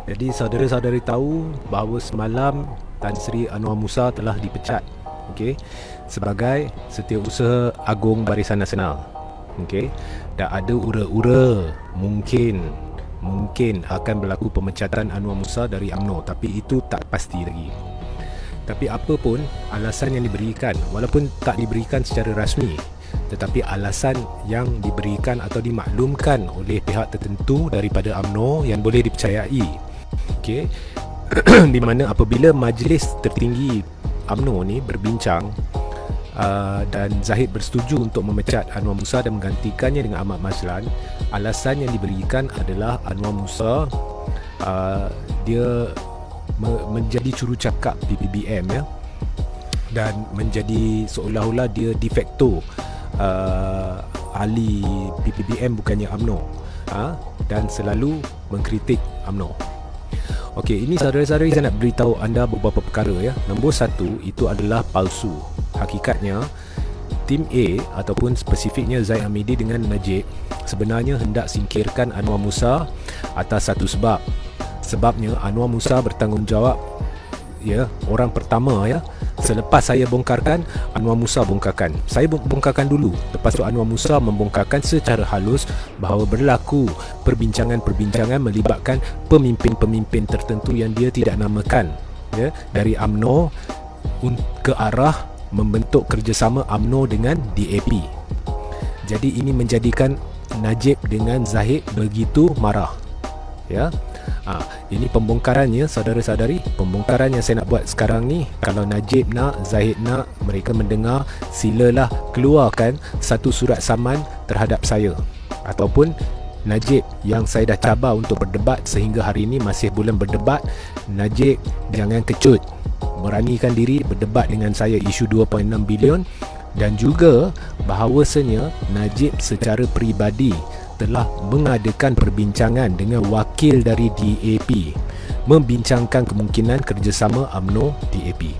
Jadi saudara-saudari tahu bahawa semalam Tan Sri Anwar Musa telah dipecat, okey, sebagai Setiausaha Agung Barisan Nasional. Okey. Dan ada ura-ura mungkin akan berlaku pemecatan Anwar Musa dari UMNO, tapi itu tak pasti lagi. Tapi apa pun alasan yang diberikan, walaupun tak diberikan secara rasmi, tetapi alasan yang diberikan atau dimaklumkan oleh pihak tertentu daripada UMNO yang boleh dipercayai, okey, di mana apabila majlis tertinggi UMNO ni berbincang dan Zahid bersetuju untuk memecat Anwar Musa dan menggantikannya dengan Ahmad Mazlan, alasan yang diberikan adalah Anwar Musa dia menjadi jurucakap PPBM, ya, dan menjadi seolah-olah dia de facto ahli PPBM bukannya UMNO, dan selalu mengkritik UMNO. Okey, ini saudara-saudari saya nak beritahu anda beberapa perkara, ya. Nombor satu, itu adalah palsu. Hakikatnya tim A ataupun spesifiknya Zaid Hamidi dengan Najib sebenarnya hendak singkirkan Anwar Musa atas satu sebab. Sebabnya Anwar Musa bertanggungjawab, ya, orang pertama, ya. Selepas saya bongkarkan, Anwar Musa bongkarkan. Saya bongkarkan dulu, lepas tu Anwar Musa membongkarkan secara halus bahawa berlaku perbincangan-perbincangan melibatkan pemimpin-pemimpin tertentu yang dia tidak namakan, ya, dari UMNO ke arah membentuk kerjasama UMNO dengan DAP. Jadi ini menjadikan Najib dengan Zahid begitu marah, ya. Ini pembongkarannya, saudara-saudari. Pembongkaran yang saya nak buat sekarang ni, kalau Najib nak, Zahid nak, mereka mendengar, silalah keluarkan satu surat saman terhadap saya. Ataupun Najib yang saya dah cabar untuk berdebat sehingga hari ini masih belum berdebat, Najib jangan kecut, beranikan diri berdebat dengan saya isu 2.6 bilion. Dan juga bahawasanya Najib secara peribadi telah mengadakan perbincangan dengan wakil dari DAP, membincangkan kemungkinan kerjasama UMNO DAP.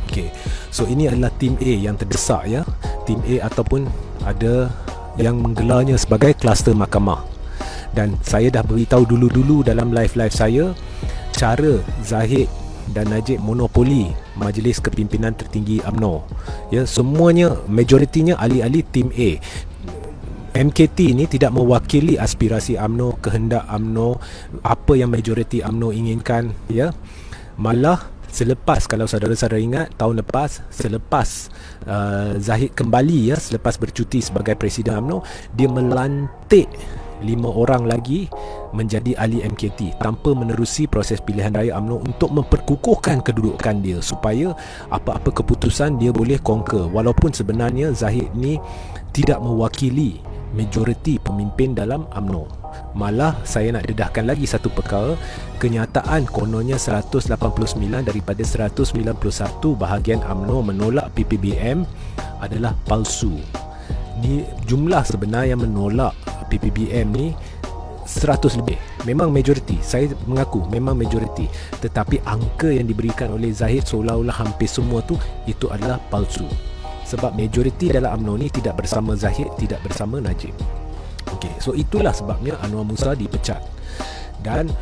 Okey, so ini adalah tim A yang terdesak, ya. Tim A ataupun ada yang menggelarnya sebagai kluster mahkamah. Dan saya dah beritahu dulu-dulu dalam live-live saya cara Zahid dan Najib monopoli majlis kepimpinan tertinggi UMNO, ya. Semuanya, majoritinya ahli-ahli tim A. MKT ini tidak mewakili aspirasi UMNO, kehendak UMNO, apa yang majoriti UMNO inginkan, ya. Malah selepas, kalau saudara-saudara ingat, tahun lepas, selepas Zahid kembali, ya, selepas bercuti sebagai Presiden UMNO, dia melantik 5 orang lagi menjadi ahli MKT tanpa menerusi proses pilihan raya UMNO untuk memperkukuhkan kedudukan dia supaya apa-apa keputusan dia boleh conquer, walaupun sebenarnya Zahid ni tidak mewakili majoriti pemimpin dalam UMNO. Malah saya nak dedahkan lagi satu perkara, kenyataan kononnya 189 daripada 191 bahagian UMNO menolak PPBM adalah palsu. Ni jumlah sebenar yang menolak PPBM ni 100 lebih. Memang majoriti, saya mengaku memang majoriti, tetapi angka yang diberikan oleh Zahid seolah-olah hampir semua tu itu adalah palsu. Sebab majoriti dalam UMNO ni tidak bersama Zahid, tidak bersama Najib. Okey, so itulah sebabnya Anwar Musa dipecat. Dan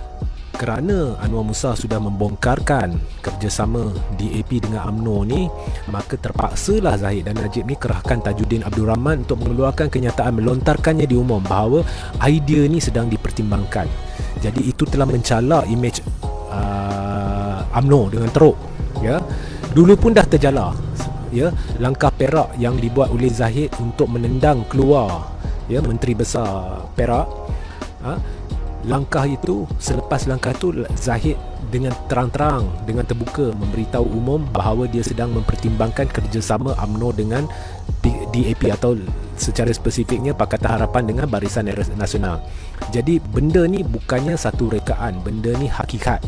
kerana Anwar Musa sudah membongkarkan kerjasama DAP dengan UMNO ni, maka terpaksalah Zahid dan Najib ni kerahkan Tajuddin Abdul Rahman untuk mengeluarkan kenyataan, melontarkannya di umum bahawa idea ni sedang dipertimbangkan. Jadi itu telah mencala imej UMNO dengan teruk, ya. Dulu pun dah terjala, ya, langkah Perak yang dibuat oleh Zahid untuk menendang keluar, ya, Menteri Besar Perak. Langkah itu, selepas langkah itu, Zahid dengan terang-terang, dengan terbuka memberitahu umum bahawa dia sedang mempertimbangkan kerjasama UMNO dengan DAP atau secara spesifiknya Pakatan Harapan dengan Barisan Nasional. Jadi benda ni bukannya satu rekaan, benda ni hakikat.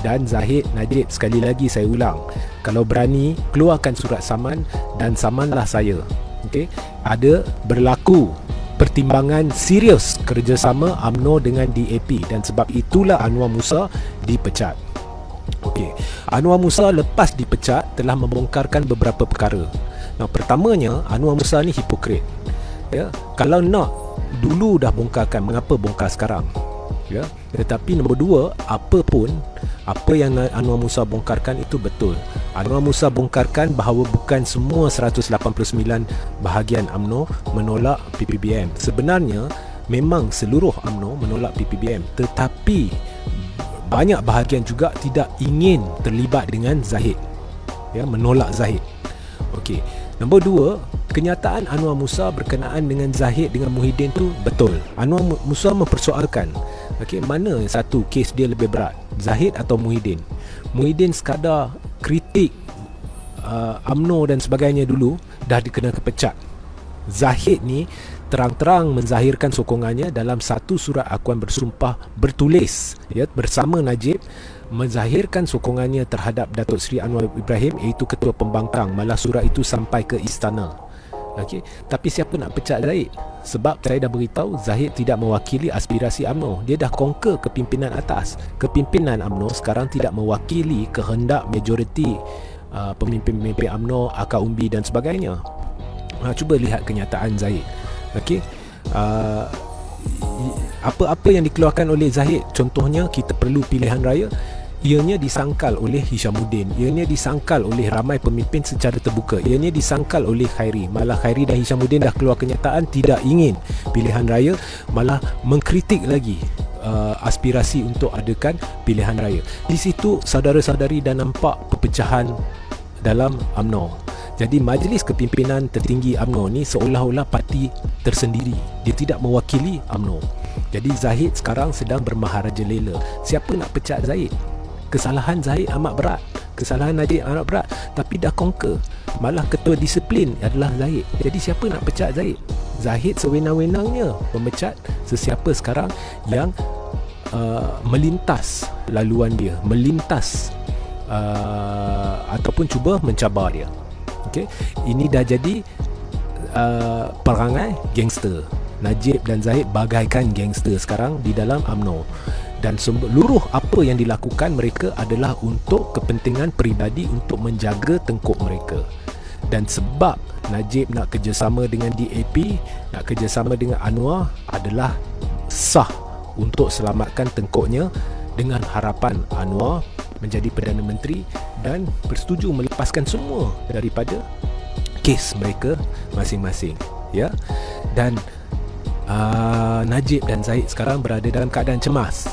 Dan Zahid, Najib, sekali lagi saya ulang, kalau berani keluarkan surat saman dan samanlah saya. Okey, ada berlaku pertimbangan serius kerjasama UMNO dengan DAP, dan sebab itulah Anwar Musa dipecat. Okey, Anwar Musa lepas dipecat telah membongkarkan beberapa perkara. Nah, pertamanya, Anwar Musa ni hipokrit, ya. Kalau nak dulu dah bongkarkan, mengapa bongkar sekarang, ya? Tetapi nombor dua, apa yang Anwar Musa bongkarkan itu betul. Anwar Musa bongkarkan bahawa bukan semua 189 bahagian UMNO menolak PPBM. Sebenarnya memang seluruh UMNO menolak PPBM, tetapi banyak bahagian juga tidak ingin terlibat dengan Zahid, ya, menolak Zahid. Okey. Nombor dua, kenyataan Anwar Musa berkenaan dengan Zahid dengan Muhyiddin tu betul. Anwar Musa mempersoalkan, okey, mana satu kes dia lebih berat, Zahid atau Muhyiddin? Muhyiddin sekadar kritik UMNO dan sebagainya dulu dah dikena kepecat. Zahid ni terang-terang menzahirkan sokongannya dalam satu surat akuan bersumpah bertulis, ya, bersama Najib, menzahirkan sokongannya terhadap Datuk Seri Anwar Ibrahim, iaitu Ketua Pembangkang. Malah surat itu sampai ke istana. Okey, tapi siapa nak pecat Zahid? Sebab saya dah beritahu, Zahid tidak mewakili aspirasi UMNO. Dia dah conquer kepimpinan atas. Kepimpinan UMNO sekarang tidak mewakili kehendak majoriti pemimpin-pemimpin UMNO, akar umbi dan sebagainya. Cuba lihat kenyataan Zahid. Okey, apa-apa yang dikeluarkan oleh Zahid, contohnya kita perlu pilihan raya, ianya disangkal oleh Hishamuddin, ianya disangkal oleh ramai pemimpin secara terbuka, ianya disangkal oleh Khairi. Malah Khairi dan Hishamuddin dah keluar kenyataan tidak ingin pilihan raya, malah mengkritik lagi aspirasi untuk adakan pilihan raya. Di situ saudara-saudari dah nampak perpecahan dalam UMNO. Jadi majlis kepimpinan tertinggi UMNO ni seolah-olah parti tersendiri. Dia tidak mewakili UMNO. Jadi Zahid sekarang sedang bermaharaja lela. Siapa nak pecat Zahid? Kesalahan Zahid amat berat, kesalahan Najib amat berat, tapi dah conquer. Malah ketua disiplin adalah Zahid. Jadi siapa nak pecat Zahid? Zahid sewenang-wenangnya memecat sesiapa sekarang yang melintas laluan dia, melintas ataupun cuba mencabar dia. Okay? Ini dah jadi perangai gangster. Najib dan Zahid bagaikan gangster sekarang di dalam UMNO. Dan seluruh apa yang dilakukan mereka adalah untuk kepentingan peribadi, untuk menjaga tengkuk mereka. Dan sebab Najib nak kerjasama dengan DAP, nak kerjasama dengan Anwar, adalah sah untuk selamatkan tengkuknya, dengan harapan Anwar menjadi Perdana Menteri dan bersetuju melepaskan semua daripada kes mereka masing-masing, ya. Dan Najib dan Zahid sekarang berada dalam keadaan cemas.